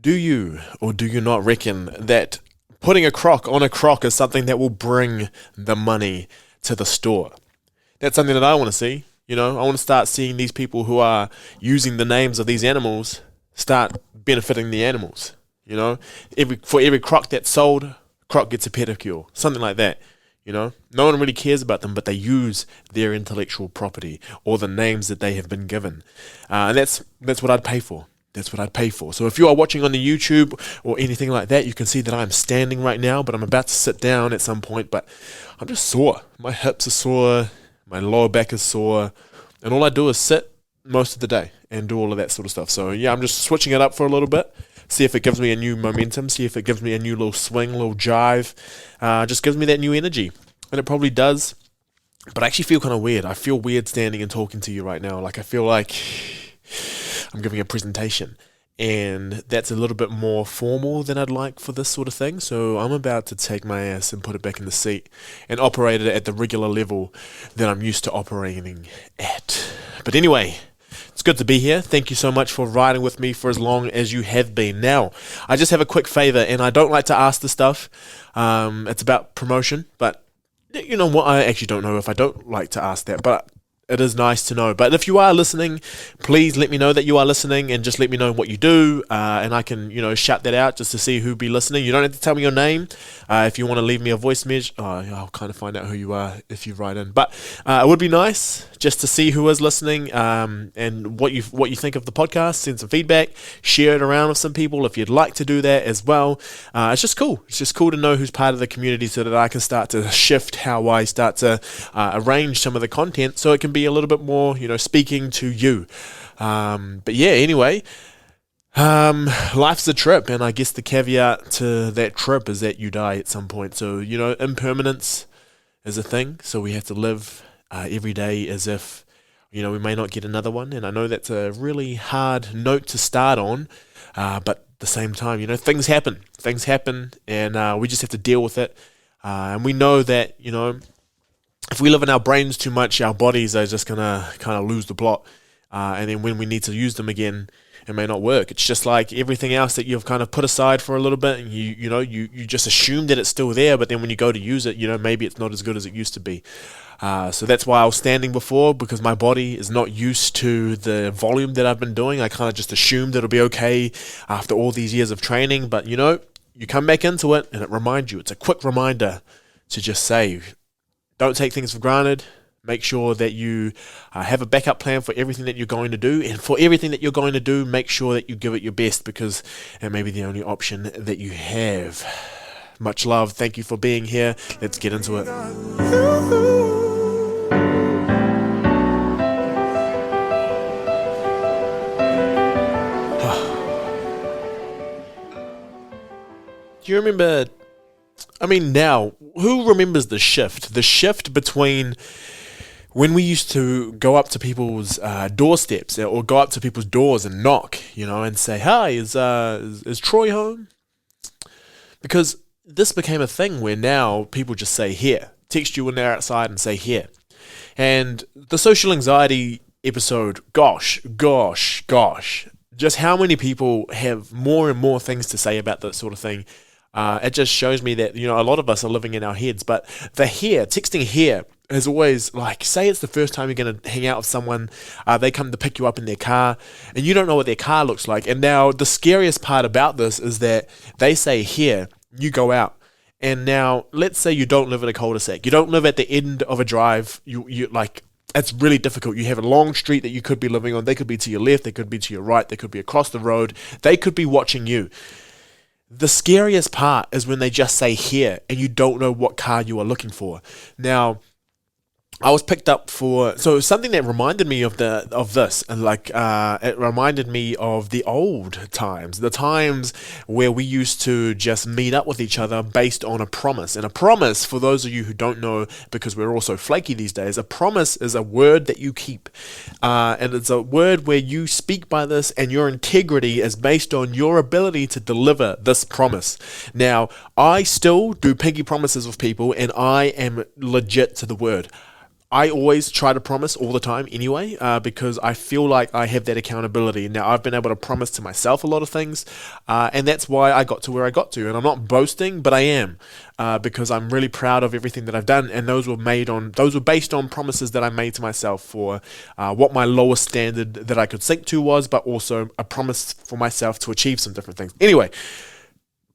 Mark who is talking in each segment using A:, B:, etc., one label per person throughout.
A: Do you or do you not reckon that putting a crock on a crock is something that will bring the money to the store? That's something that I want to see. I want to start seeing these people who are using the names of these animals start benefiting the animals. For every crock that's sold, croc gets a pedicure, something like that. No one really cares about them, but they use their intellectual property or the names that they have been given, and that's what I'd pay for. That's what I'd pay for. So if you are watching on the YouTube or anything like that, you can see that I'm standing right now, but I'm about to sit down at some point. But I'm just sore. My hips are sore, my lower back is sore, and all I do is sit most of the day and do all of that sort of stuff. So yeah, I'm just switching it up for a little bit. See if it gives me a new momentum, see if it gives me a new little swing, little jive, just gives me that new energy, and it probably does, but I actually feel kind of weird. I feel weird standing and talking to you right now, like I feel like I'm giving a presentation, and that's a little bit more formal than I'd like for this sort of thing, so I'm about to take my ass and put it back in the seat and operate it at the regular level that I'm used to operating at. But anyway, it's good to be here. Thank you so much for riding with me for as long as you have been. Now, I just have a quick favor, and I don't like to ask this stuff. It's about promotion, but you know what? I actually don't know if I don't like to ask that, but it is nice to know. But if you are listening, please let me know that you are listening, and just let me know what you do, and I can, shout that out just to see who'll be listening. You don't have to tell me your name. If you want to leave me a voice message, I'll kind of find out who you are if you write in. But it would be nice just to see who is listening, and what you think of the podcast. Send some feedback, share it around with some people if you'd like to do that as well. It's just cool. It's just cool to know who's part of the community, so that I can start to shift how I start to arrange some of the content, so it can be a little bit more, speaking to you. But yeah, anyway, life's a trip, and I guess the caveat to that trip is that you die at some point. So, impermanence is a thing, so we have to live every day as if, we may not get another one. And I know that's a really hard note to start on, but at the same time, things happen, and we just have to deal with it. And we know that, if we live in our brains too much, our bodies are just going to kind of lose the plot. And then when we need to use them again, it may not work. It's just like everything else that you've kind of put aside for a little bit, and you just assume that it's still there, but then when you go to use it, maybe it's not as good as it used to be. So that's why I was standing before, because my body is not used to the volume that I've been doing. I kind of just assumed it'll be okay after all these years of training, but you come back into it, and it reminds you. It's a quick reminder to just say, don't take things for granted. Make sure that you have a backup plan for everything that you're going to do. And for everything that you're going to do, make sure that you give it your best, because it may be the only option that you have. Much love. Thank you for being here. Let's get into it. Do you remember... now, who remembers the shift? The shift between when we used to go up to people's doorsteps, or go up to people's doors and knock, and say, "Hi, is Troy home?" Because this became a thing where now people just say "here," text you when they're outside and say "here." And the social anxiety episode, gosh, just how many people have more and more things to say about that sort of thing. It just shows me that, a lot of us are living in our heads. But the here, texting here, is always like, say it's the first time you're going to hang out with someone, they come to pick you up in their car, and you don't know what their car looks like. And now the scariest part about this is that they say here, you go out. And now, let's say you don't live in a cul-de-sac. You don't live at the end of a drive. It's really difficult. You have a long street that you could be living on. They could be to your left. They could be to your right. They could be across the road. They could be watching you. The scariest part is when they just say here and you don't know what car you are looking for. Now, I was picked up for something that reminded me of this, and it reminded me of the old times, the times where we used to just meet up with each other based on a promise. And a promise, for those of you who don't know, because we're all so flaky these days, a promise is a word that you keep, and it's a word where you speak by this, and your integrity is based on your ability to deliver this promise. Now, I still do pinky promises with people, and I am legit to the word. I always try to promise all the time anyway, because I feel like I have that accountability. Now, I've been able to promise to myself a lot of things, and that's why I got to where I got to. And I'm not boasting, but I am, because I'm really proud of everything that I've done. And those were based on promises that I made to myself for what my lowest standard that I could sink to was, but also a promise for myself to achieve some different things. Anyway,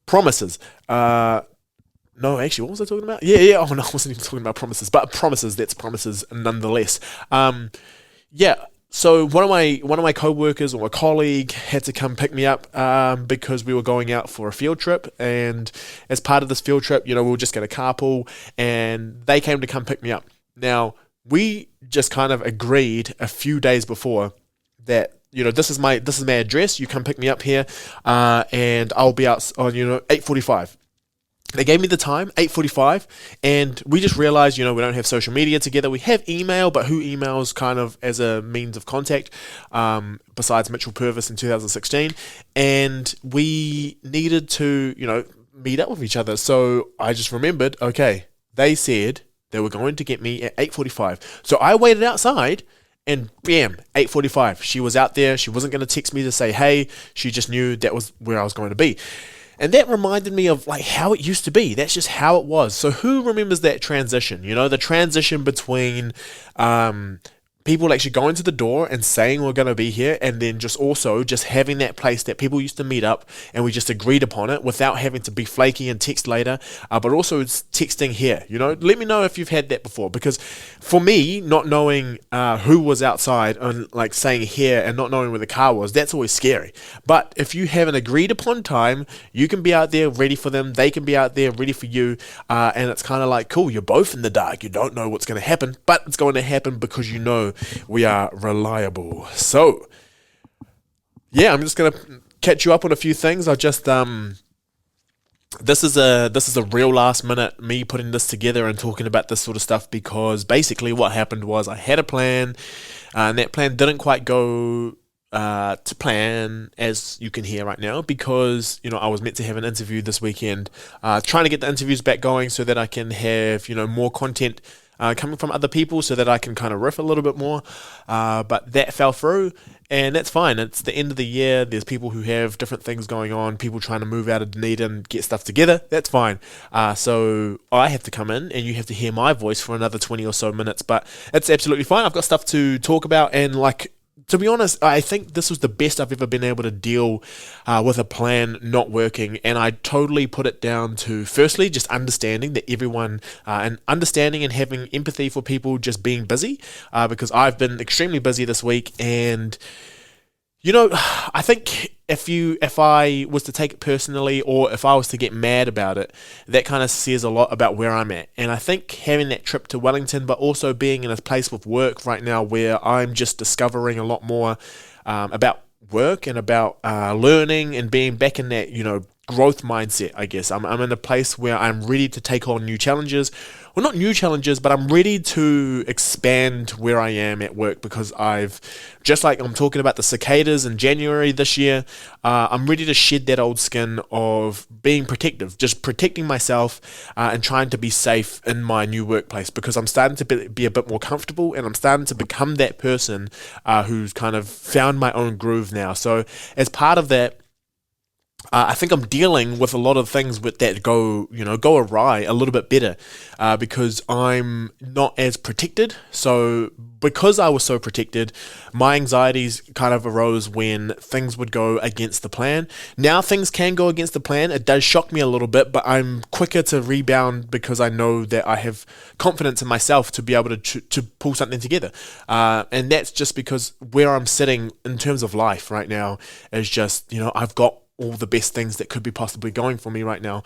A: promises. No, actually, what was I talking about? Yeah. Oh, no, I wasn't even talking about promises, but promises. That's promises nonetheless. Yeah. So one of my co-workers or a colleague had to come pick me up because we were going out for a field trip, and as part of this field trip, we were just going to carpool, and they came to come pick me up. Now, we just kind of agreed a few days before that this is my address. You come pick me up here, and I'll be out on 8:45. They gave me the time, 8:45, and we just realized, we don't have social media together. We have email, but who emails kind of as a means of contact, besides Mitchell Purvis in 2016, and we needed to, meet up with each other. So I just remembered, okay, they said they were going to get me at 8:45. So I waited outside, and bam, 8:45. She was out there. She wasn't going to text me to say, hey, she just knew that was where I was going to be. And that reminded me of how it used to be. That's just how it was. So who remembers that transition? The transition between people actually going to the door and saying we're going to be here, and then just having that place that people used to meet up and we just agreed upon it without having to be flaky and text later, but also it's texting here. Let me know if you've had that before, because for me, not knowing who was outside and saying here and not knowing where the car was, that's always scary. But if you have an agreed upon time, you can be out there ready for them, they can be out there ready for you, and it's kind of cool, you're both in the dark, you don't know what's going to happen, but it's going to happen because we are reliable. So, yeah, I'm just going to catch you up on a few things. I just, this is a real last minute, me putting this together and talking about this sort of stuff, because basically what happened was I had a plan, and that plan didn't quite go to plan, as you can hear right now, because I was meant to have an interview this weekend, trying to get the interviews back going so that I can have more content coming from other people, so that I can kind of riff a little bit more, but that fell through, and that's fine. It's the end of the year. There's people who have different things going on, people trying to move out of Dunedin, get stuff together. That's fine. So I have to come in and you have to hear my voice for another 20 or so minutes, but it's absolutely fine. I've got stuff to talk about, and to be honest, I think this was the best I've ever been able to deal with a plan not working, and I totally put it down to, firstly, just understanding that everyone, and understanding and having empathy for people just being busy, because I've been extremely busy this week, and I think if I was to take it personally, or if I was to get mad about it, that kind of says a lot about where I'm at. And I think having that trip to Wellington, but also being in a place with work right now where I'm just discovering a lot more about work and about learning and being back in that, growth mindset, I guess. I'm in a place where I'm ready to take on new challenges. Well, not new challenges, but I'm ready to expand where I am at work, because just like I'm talking about the cicadas in January this year, I'm ready to shed that old skin of being protective, just protecting myself and trying to be safe in my new workplace, because I'm starting to be a bit more comfortable, and I'm starting to become that person who's kind of found my own groove now. So as part of that, I think I'm dealing with a lot of things with that go awry a little bit better, because I'm not as protected. So because I was so protected, my anxieties kind of arose when things would go against the plan. Now things can go against the plan. It does shock me a little bit, but I'm quicker to rebound because I know that I have confidence in myself to be able to pull something together. And that's just because where I'm sitting in terms of life right now is just, I've got all the best things that could be possibly going for me right now.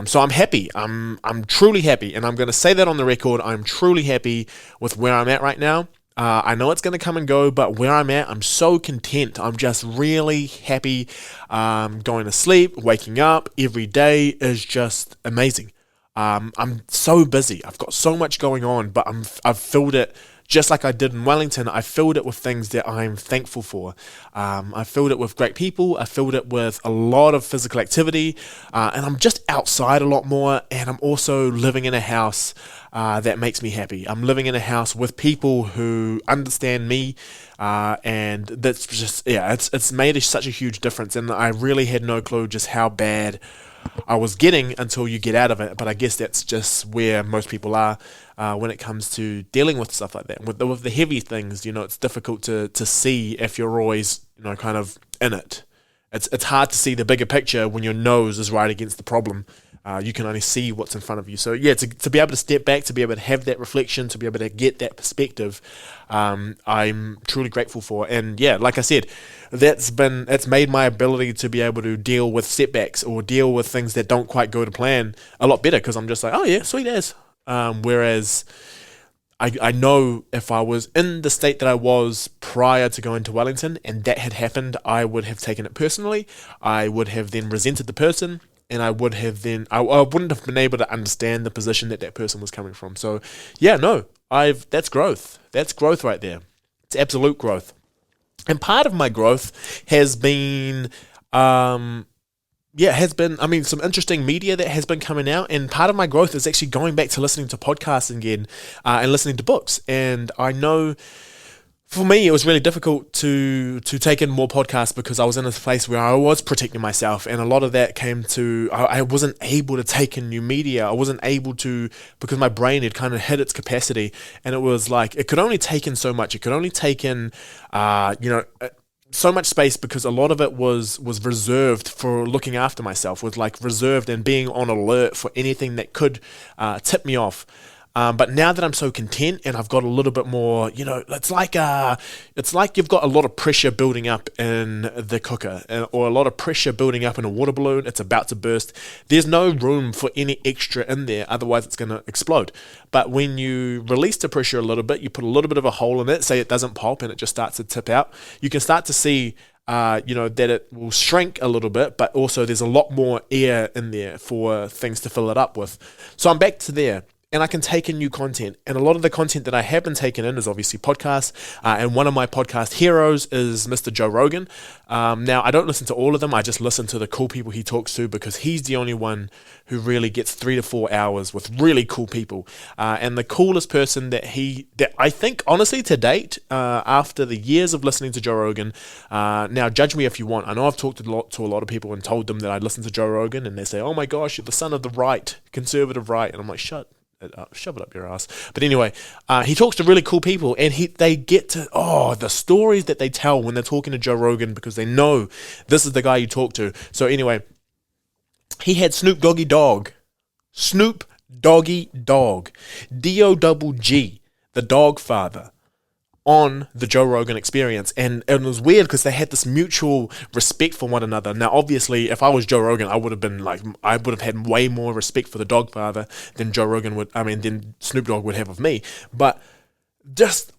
A: So I'm happy. I'm truly happy. And I'm going to say that on the record. I'm truly happy with where I'm at right now. I know it's going to come and go, but where I'm at, I'm so content. I'm just really happy. Going to sleep, waking up every day is just amazing. I'm so busy. I've got so much going on, but I've filled it just like I did in Wellington, I filled it with things that I'm thankful for. I filled it with great people. I filled it with a lot of physical activity, and I'm just outside a lot more. And I'm also living in a house that makes me happy. I'm living in a house with people who understand me, and that's just it's made such a huge difference. And I really had no clue just how bad I was getting until you get out of it. But I guess that's just where most people are when it comes to dealing with stuff like that. With the heavy things, it's difficult to see if you're always, kind of in it. It's hard to see the bigger picture when your nose is right against the problem. You can only see what's in front of you. So yeah, to be able to step back, to be able to have that reflection, to be able to get that perspective, I'm truly grateful for. And yeah, like I said, it's made my ability to be able to deal with setbacks or deal with things that don't quite go to plan a lot better, because I'm just like, oh yeah, sweet as. Whereas I know if I was in the state that I was prior to going to Wellington and that had happened, I would have taken it personally. I would have then resented the person, and I wouldn't have been able to understand the position that person was coming from. So yeah, no, that's growth. That's growth right there. It's absolute growth. And part of my growth has been, some interesting media that has been coming out. And part of my growth is actually going back to listening to podcasts again, and listening to books. And I know for me, it was really difficult to take in more podcasts because I was in a place where I was protecting myself, and a lot of that came to I wasn't able to take in new media. I wasn't able to, because my brain had kind of hit its capacity, and it was like it could only take in so much. It could only take in, so much space, because a lot of it was reserved for looking after myself, was like reserved and being on alert for anything that could tip me off. But now that I'm so content and I've got a little bit more, it's like you've got a lot of pressure building up in the cooker, or a lot of pressure building up in a water balloon. It's about to burst. There's no room for any extra in there, otherwise it's going to explode. But when you release the pressure a little bit, you put a little bit of a hole in it, say it doesn't pop and it just starts to tip out, you can start to see that it will shrink a little bit, but also there's a lot more air in there for things to fill it up with. So I'm back to there. And I can take in new content. And a lot of the content that I have been taking in is obviously podcasts. And one of my podcast heroes is Mr. Joe Rogan. Now, I don't listen to all of them. I just listen to the cool people he talks to, because he's the only one who really gets 3 to 4 hours with really cool people. And the coolest person that I think, honestly, to date, after the years of listening to Joe Rogan, now judge me if you want. I know I've talked to a lot of people and told them that I listen to Joe Rogan, and they say, oh my gosh, you're the son of the right, conservative right. And I'm like, shove it up your ass. But anyway, he talks to really cool people, and they get to the stories that they tell when they're talking to Joe Rogan, because they know this is the guy you talk to. So anyway, he had Snoop Doggy Dogg, D-O-G, the Dog Father, on the Joe Rogan Experience, and it was weird because they had this mutual respect for one another. Now, obviously, if I was Joe Rogan, I would have had way more respect for the Dog Father than than Snoop Dogg would have of me. But just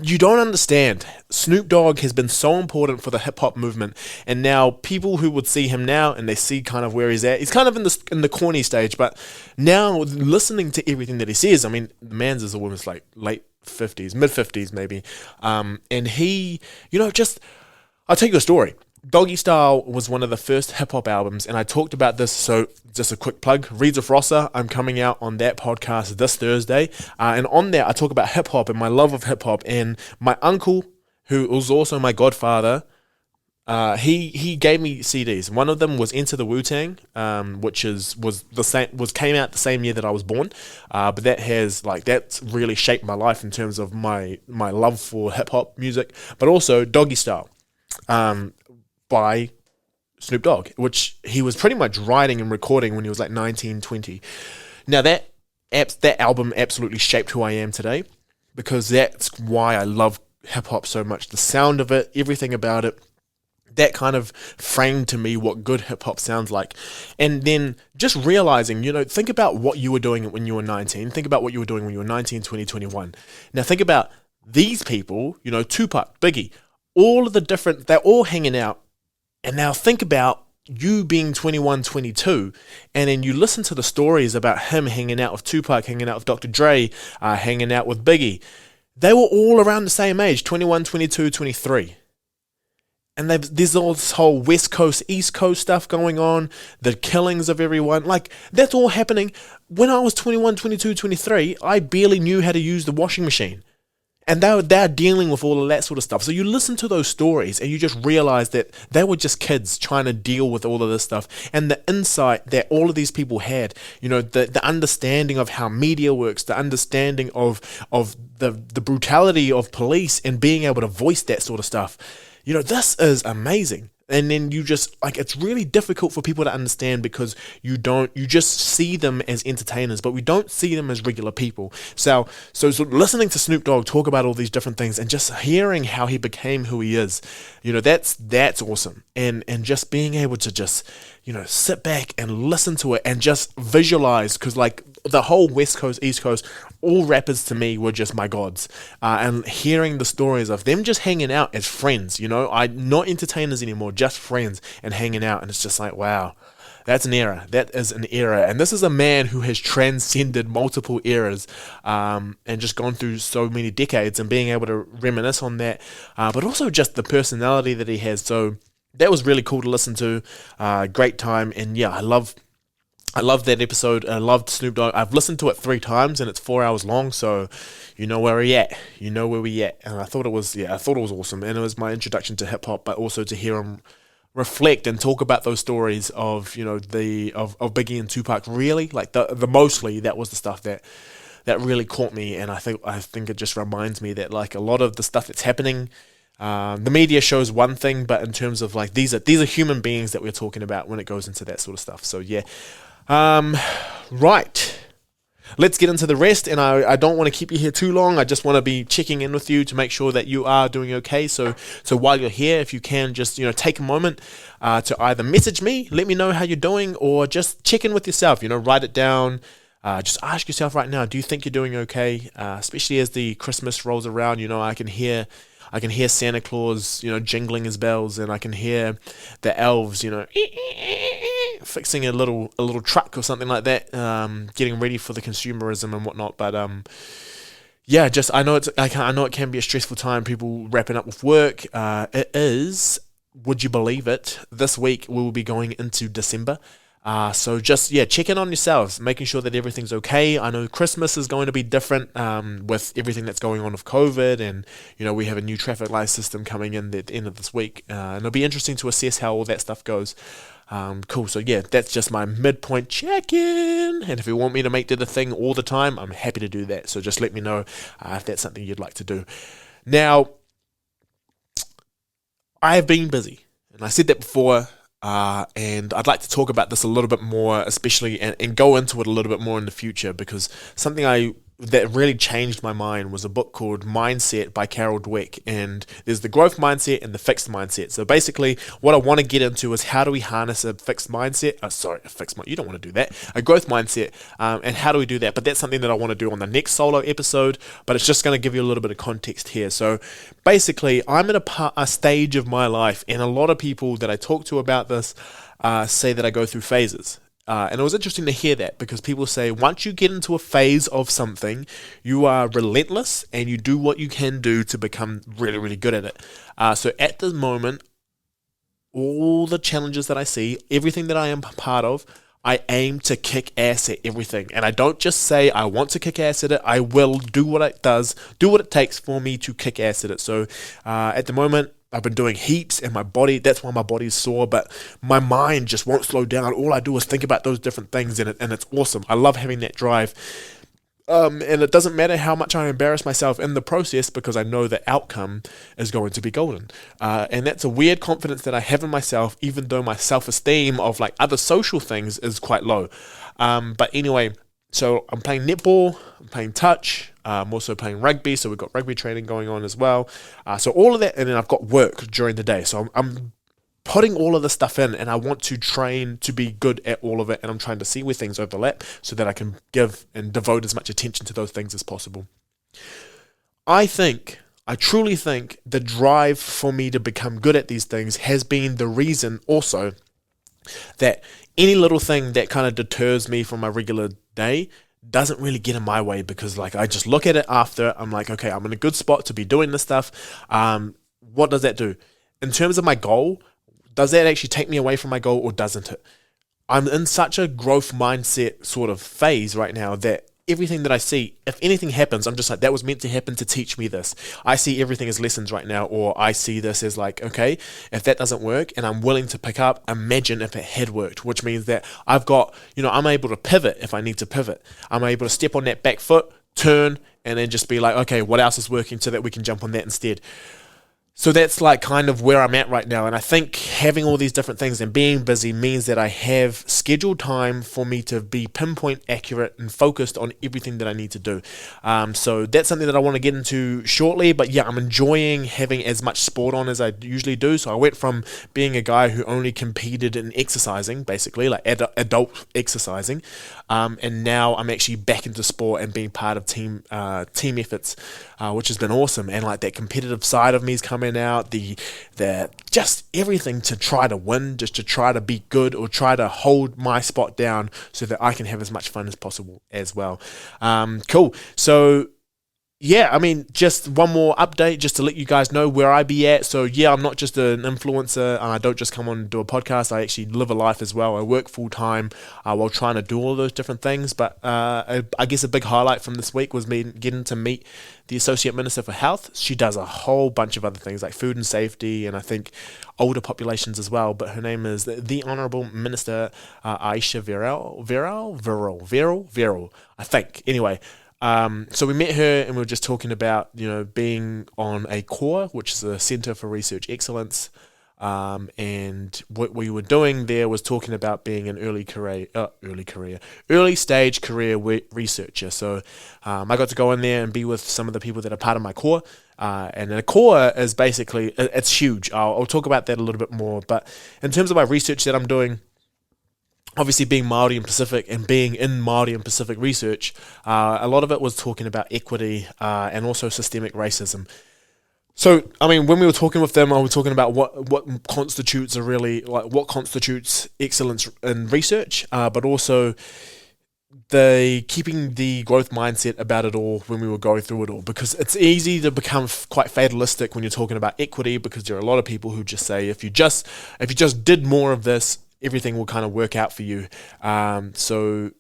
A: you don't understand. Snoop Dogg has been so important for the hip hop movement, and now people who would see him now and they see kind of where he's at, he's kind of in the corny stage, but now listening to everything that he says, the man's is almost like late 50s, mid 50s maybe, and he, I'll tell you a story. Doggy Style was one of the first hip-hop albums, and I talked about this, so just a quick plug, Reeds of Rossa, I'm coming out on that podcast this Thursday, and on there I talk about hip-hop and my love of hip-hop, and my uncle, who was also my godfather, he gave me CDs. One of them was Enter the Wu-Tang, which came out the same year that I was born, but that's really shaped my life in terms of my love for hip-hop music, but also Doggy Style, by Snoop Dogg, which he was pretty much writing and recording when he was like 19, 20. Now that album absolutely shaped who I am today, because that's why I love hip-hop so much. The sound of it, everything about it, that kind of framed to me what good hip-hop sounds like. And then just realizing, think about what you were doing when you were 19. Think about what you were doing when you were 19, 20, 21. Now think about these people, Tupac, Biggie, all of the different, they're all hanging out. And now think about you being 21, 22, and then you listen to the stories about him hanging out with Tupac, hanging out with Dr. Dre, hanging out with Biggie. They were all around the same age, 21, 22, 23. And there's all this whole West Coast, East Coast stuff going on, the killings of everyone. Like, that's all happening. When I was 21, 22, 23, I barely knew how to use the washing machine. And they're dealing with all of that sort of stuff. So you listen to those stories and you just realize that they were just kids trying to deal with all of this stuff. And the insight that all of these people had, the understanding of how media works, the understanding of the brutality of police and being able to voice that sort of stuff. This is amazing. And then you just, it's really difficult for people to understand because you just see them as entertainers, but we don't see them as regular people. So listening to Snoop Dogg talk about all these different things and just hearing how he became who he is, that's awesome. And just being able to just, sit back and listen to it and just visualize, because the whole West Coast, East Coast, all rappers to me were just my gods. And hearing the stories of them just hanging out as friends, not entertainers anymore, just friends and hanging out. And it's just like, wow, that's an era. That is an era. And this is a man who has transcended multiple eras and just gone through so many decades, and being able to reminisce on that, but also just the personality that he has. So that was really cool to listen to. Great time. And yeah, I love that episode. I loved Snoop Dogg. I've listened to it 3 times and it's 4 hours long, so you know where we at. And I thought it was awesome. And it was my introduction to hip hop, but also to hear him reflect and talk about those stories of, of Biggie and Tupac. Really, the mostly that was the stuff that really caught me. And I think it just reminds me that a lot of the stuff that's happening, the media shows one thing, but in terms of these are human beings that we're talking about when it goes into that sort of stuff. So yeah. Right. Let's get into the rest, and I don't want to keep you here too long. I just want to be checking in with you to make sure that you are doing okay. So while you're here, if you can just, take a moment to either message me, let me know how you're doing, or just check in with yourself, write it down. Just ask yourself right now, do you think you're doing okay? Especially as the Christmas rolls around, I can hear Santa Claus, jingling his bells, and I can hear the elves, fixing a little truck or something like that, getting ready for the consumerism and whatnot. But yeah, I know it can be a stressful time. People wrapping up with work. It is. Would you believe it? This week we will be going into December. So just, check in on yourselves, making sure that everything's okay. I know Christmas is going to be different with everything that's going on with COVID, and, we have a new traffic light system coming in at the end of this week. And it'll be interesting to assess how all that stuff goes. Cool. So that's just my midpoint check-in. And if you want me to make that a thing all the time, I'm happy to do that. So just let me know if that's something you'd like to do. Now, I have been busy, and I said that before. And I'd like to talk about this a little bit more, especially, and go into it a little bit more in the future, because something that really changed my mind was a book called Mindset by Carol Dweck. And there's the growth mindset and the fixed mindset. So basically, what I want to get into is how do we harness a fixed mindset? You don't want to do that. A growth mindset, and how do we do that? But that's something that I want to do on the next solo episode, but it's just going to give you a little bit of context here. So basically, I'm at a stage of my life, and a lot of people that I talk to about this say that I go through phases. And it was interesting to hear that, because people say once you get into a phase of something, you are relentless and you do what you can do to become really, really good at it. So at the moment, all the challenges that I see, everything that I am part of, I aim to kick ass at everything. And I don't just say I want to kick ass at it. I will do what it takes for me to kick ass at it. So at the moment, I've been doing heaps, and my body, that's why my body's sore, but my mind just won't slow down. All I do is think about those different things, and it's awesome. I love having that drive. And it doesn't matter how much I embarrass myself in the process, because I know the outcome is going to be golden. And that's a weird confidence that I have in myself, even though my self-esteem of other social things is quite low. But anyway, so I'm playing netball, I'm playing touch, I'm also playing rugby, so we've got rugby training going on as well. So all of that, and then I've got work during the day. So I'm putting all of this stuff in, and I want to train to be good at all of it, and I'm trying to see where things overlap so that I can give and devote as much attention to those things as possible. I truly think the drive for me to become good at these things has been the reason also that any little thing that kind of deters me from my regular day doesn't really get in my way, because like I just look at it after, I'm like, okay, I'm in a good spot to be doing this stuff. What does that do? In terms of my goal, does that actually take me away from my goal or doesn't it? I'm in such a growth mindset sort of phase right now that everything that I see, if anything happens, I'm just like, that was meant to happen to teach me this. I see everything as lessons right now, or I see this as like, okay, if that doesn't work and I'm willing to pick up, imagine if it had worked, which means that I've got, I'm able to pivot if I need to pivot. I'm able to step on that back foot, turn, and then just be like, okay, what else is working so that we can jump on that instead. So that's like kind of where I'm at right now. And I think having all these different things and being busy means that I have scheduled time for me to be pinpoint accurate and focused on everything that I need to do. So that's something that I want to get into shortly. But yeah, I'm enjoying having as much sport on as I usually do. So I went from being a guy who only competed in exercising, basically like adult exercising. And now I'm actually back into sport and being part of team efforts, which has been awesome. And like that competitive side of me is coming out, the just everything to try to win, just to try to be good or try to hold my spot down so that I can have as much fun as possible as well. Cool. So yeah, I mean, just one more update just to let you guys know where I be at. So yeah, I'm not just an influencer. I don't just come on and do a podcast. I actually live a life as well. I work full time while trying to do all those different things. But I guess a big highlight from this week was me getting to meet the Associate Minister for Health. She does a whole bunch of other things like food and safety, and I think older populations as well. But her name is the Honourable Minister Aisha Viral, I think. Anyway. So we met her and we were just talking about, being on a CORE, which is a Centre for Research Excellence. And what we were doing there was talking about being an early stage career researcher. So I got to go in there and be with some of the people that are part of my CORE. And the CORE is basically, it's huge. I'll talk about that a little bit more. But in terms of my research that I'm doing, obviously being Māori and Pacific and being in Māori and Pacific research, a lot of it was talking about equity and also systemic racism. So, I mean, when we were talking with them, I was talking about what constitutes what constitutes excellence in research, but also keeping the growth mindset about it all when we were going through it all, because it's easy to become quite fatalistic when you're talking about equity, because there are a lot of people who just say if you just did more of this, everything will kind of work out for you. So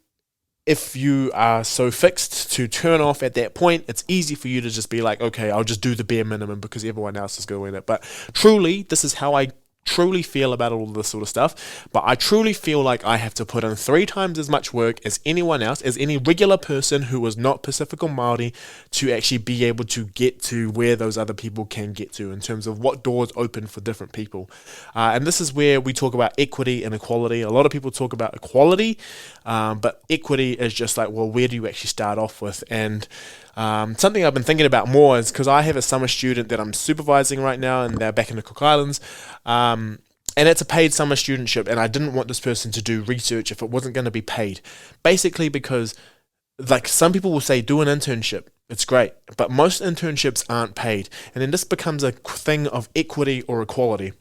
A: if you are so fixed to turn off at that point, it's easy for you to just be like, okay, I'll just do the bare minimum because everyone else is doing it. But truly, this is how I truly feel about all this sort of stuff. But I truly feel like I have to put in 3 times as much work as anyone else, as any regular person who is not Pacific or Māori, to actually be able to get to where those other people can get to in terms of what doors open for different people. And this is where we talk about equity and equality. A lot of people talk about equality, but equity is just like, well, where do you actually start off with? And something I've been thinking about more is because I have a summer student that I'm supervising right now, and they're back in the Cook Islands, and it's a paid summer studentship, and I didn't want this person to do research if it wasn't going to be paid, basically because like some people will say do an internship, it's great, but most internships aren't paid, and then this becomes a thing of equity or equality.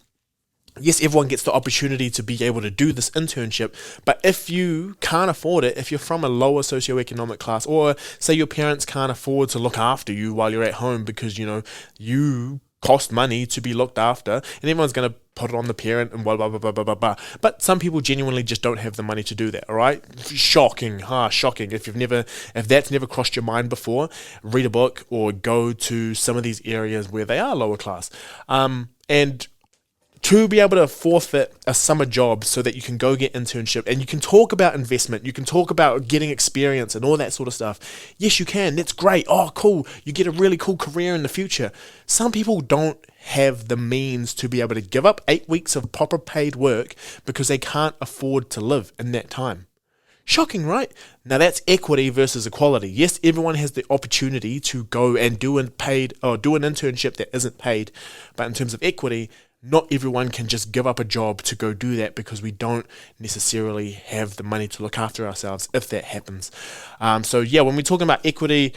A: Yes, everyone gets the opportunity to be able to do this internship, but if you can't afford it, if you're from a lower socioeconomic class, or say your parents can't afford to look after you while you're at home because, you cost money to be looked after, and everyone's going to put it on the parent and blah, blah, blah, blah, blah, blah, blah. But some people genuinely just don't have the money to do that, all right? Shocking. If that's never crossed your mind before, read a book or go to some of these areas where they are lower class. And to be able to forfeit a summer job so that you can go get internship and you can talk about investment, you can talk about getting experience and all that sort of stuff. Yes, you can. That's great. Oh, cool. You get a really cool career in the future. Some people don't have the means to be able to give up 8 weeks of proper paid work because they can't afford to live in that time. Shocking, right? Now that's equity versus equality. Yes, everyone has the opportunity to go and do an internship that isn't paid, but in terms of equity, not everyone can just give up a job to go do that because we don't necessarily have the money to look after ourselves if that happens. So yeah, when we're talking about equity,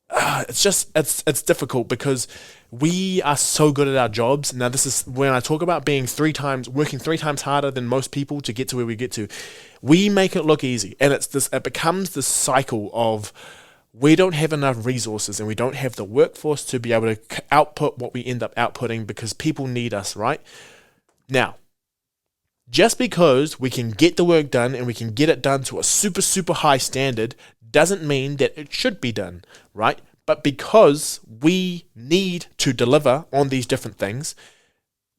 A: it's difficult because we are so good at our jobs. Now, this is when I talk about working 3 times harder than most people to get to where we get to. We make it look easy, and it becomes this cycle of we don't have enough resources and we don't have the workforce to be able to output what we end up outputting because people need us, right? Now, just because we can get the work done and we can get it done to a super, super high standard doesn't mean that it should be done, right? But because we need to deliver on these different things,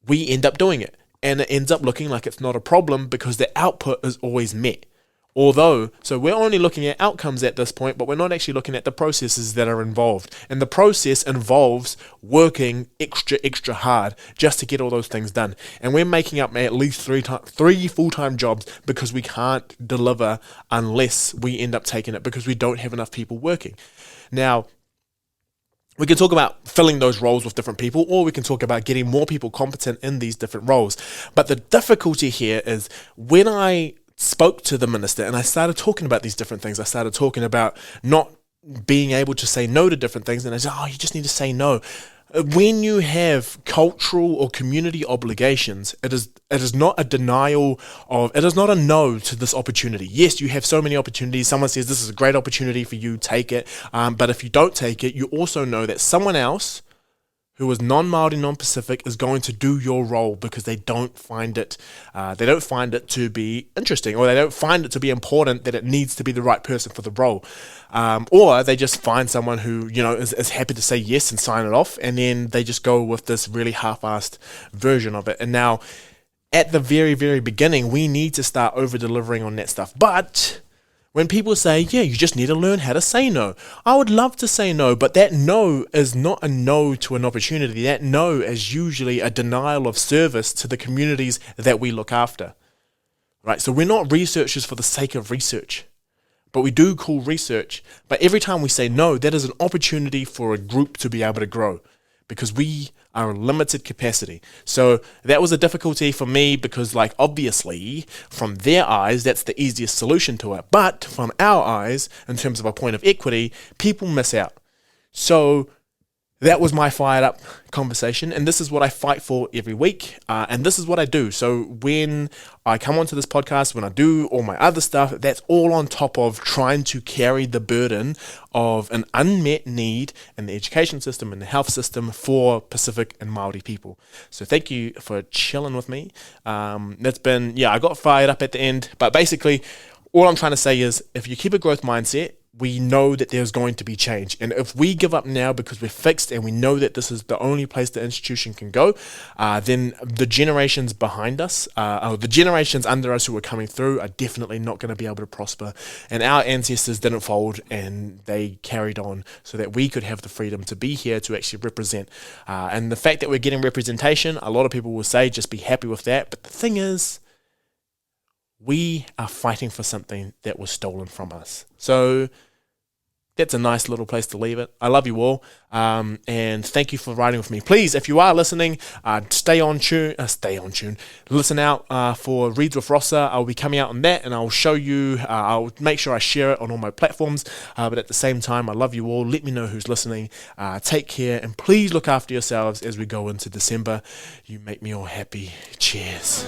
A: we end up doing it. And it ends up looking like it's not a problem because the output is always met. So we're only looking at outcomes at this point, but we're not actually looking at the processes that are involved. And the process involves working extra hard just to get all those things done. And we're making up at least three full-time jobs because we can't deliver unless we end up taking it because we don't have enough people working. Now, we can talk about filling those roles with different people, or we can talk about getting more people competent in these different roles. But the difficulty here is when I spoke to the minister and I started talking about these different things. I started talking about not being able to say no to different things. And I said, you just need to say no. When you have cultural or community obligations, it is not a denial of, it is not a no to this opportunity. Yes, you have so many opportunities. Someone says this is a great opportunity for you, take it. But if you don't take it, you also know that someone else who is non-Māori, non-Pacific is going to do your role because they don't find it to be interesting, or they don't find it to be important that it needs to be the right person for the role. Or they just find someone who, is happy to say yes and sign it off, and then they just go with this really half-assed version of it. And now, at the very, very beginning, we need to start over-delivering on that stuff. But when people say, you just need to learn how to say no. I would love to say no, but that no is not a no to an opportunity. That no is usually a denial of service to the communities that we look after. Right? So we're not researchers for the sake of research, but we do cool research. But every time we say no, that is an opportunity for a group to be able to grow because we are a limited capacity. So that was a difficulty for me because, obviously, from their eyes, that's the easiest solution to it. But from our eyes, in terms of a point of equity, people miss out. So that was my fired up conversation, and this is what I fight for every week, and this is what I do. So when I come onto this podcast, when I do all my other stuff, that's all on top of trying to carry the burden of an unmet need in the education system and the health system for Pacific and Māori people. So thank you for chilling with me. That's been, I got fired up at the end, but basically all I'm trying to say is if you keep a growth mindset, we know that there's going to be change. And if we give up now because we're fixed and we know that this is the only place the institution can go, then the generations behind us, or the generations under us who are coming through are definitely not going to be able to prosper. And our ancestors didn't fold and they carried on so that we could have the freedom to be here to actually represent. And the fact that we're getting representation, a lot of people will say just be happy with that. But the thing is, we are fighting for something that was stolen from us. So that's a nice little place to leave it. I love you all, and thank you for riding with me. Please, if you are listening, stay on tune. Listen out for Reads with Rossa. I'll be coming out on that, and I'll show you. I'll make sure I share it on all my platforms. But at the same time, I love you all. Let me know who's listening. Take care, and please look after yourselves as we go into December. You make me all happy. Cheers.